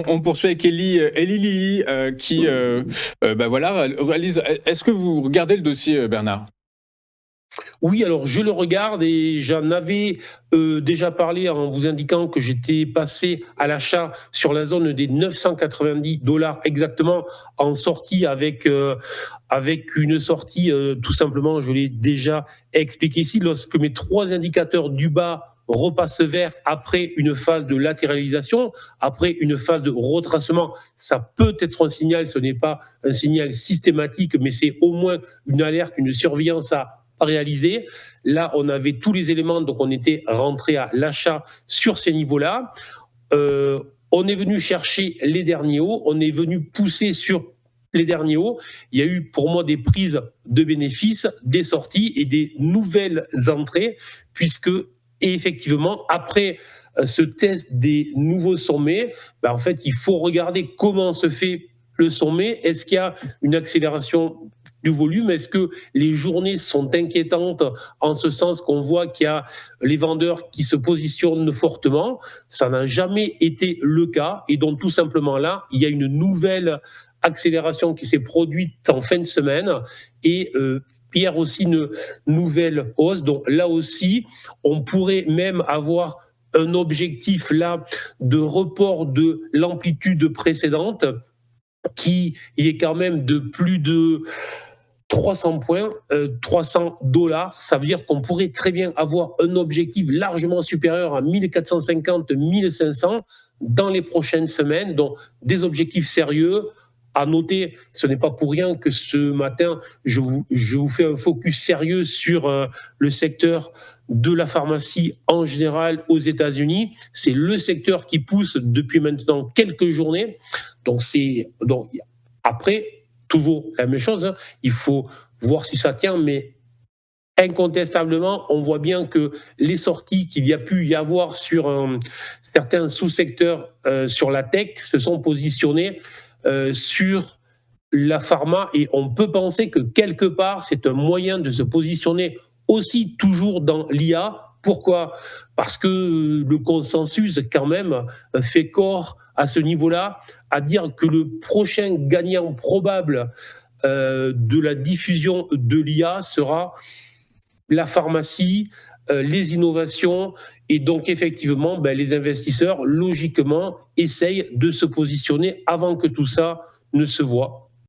On poursuit avec Eli Lilly, qui voilà, réalise. Est-ce que vous regardez le dossier, Bernard? Oui, alors je le regarde et j'en avais déjà parlé en vous indiquant que j'étais passé à l'achat sur la zone des 990 $ exactement, en sortie avec une sortie tout simplement, je l'ai déjà expliqué ici, lorsque mes trois indicateurs du bas repassent vert après une phase de latéralisation, après une phase de retracement, ça peut être un signal, ce n'est pas un signal systématique, mais c'est au moins une alerte, une surveillance à réaliser. Là, on avait tous les éléments, donc on était rentré à l'achat sur ces niveaux-là. Euh, on est venu chercher les derniers hauts, on est venu pousser sur les derniers hauts. Il y a eu pour moi des prises de bénéfices, des sorties et des nouvelles entrées, puisque effectivement, après ce test des nouveaux sommets, en fait, il faut regarder comment se fait le sommet. Est-ce qu'il y a une accélération du volume? Est-ce que les journées sont inquiétantes en ce sens qu'on voit qu'il y a les vendeurs qui se positionnent fortement? Ça n'a jamais été le cas et donc tout simplement là, il y a une nouvelle accélération qui s'est produite en fin de semaine et hier aussi une nouvelle hausse. Donc là aussi, on pourrait même avoir un objectif là de report de l'amplitude précédente qui est quand même de plus de 300 points, 300 $. Ça veut dire qu'on pourrait très bien avoir un objectif largement supérieur à 1450, 1500 dans les prochaines semaines. Donc, des objectifs sérieux. À noter, ce n'est pas pour rien que ce matin, je vous fais un focus sérieux sur le secteur de la pharmacie en général aux États-Unis. C'est le secteur qui pousse depuis maintenant quelques journées. Donc, après, toujours la même chose, hein. Il faut voir si ça tient, mais incontestablement, on voit bien que les sorties qu'il y a pu y avoir sur certains sous-secteurs sur la tech se sont positionnées sur la pharma et on peut penser que quelque part, c'est un moyen de se positionner aussi toujours dans l'IA. Pourquoi? Parce que le consensus, quand même, fait corps à ce niveau-là, à dire que le prochain gagnant probable de la diffusion de l'IA sera la pharmacie, les innovations, et donc effectivement, les investisseurs, logiquement, essayent de se positionner avant que tout ça ne se voit.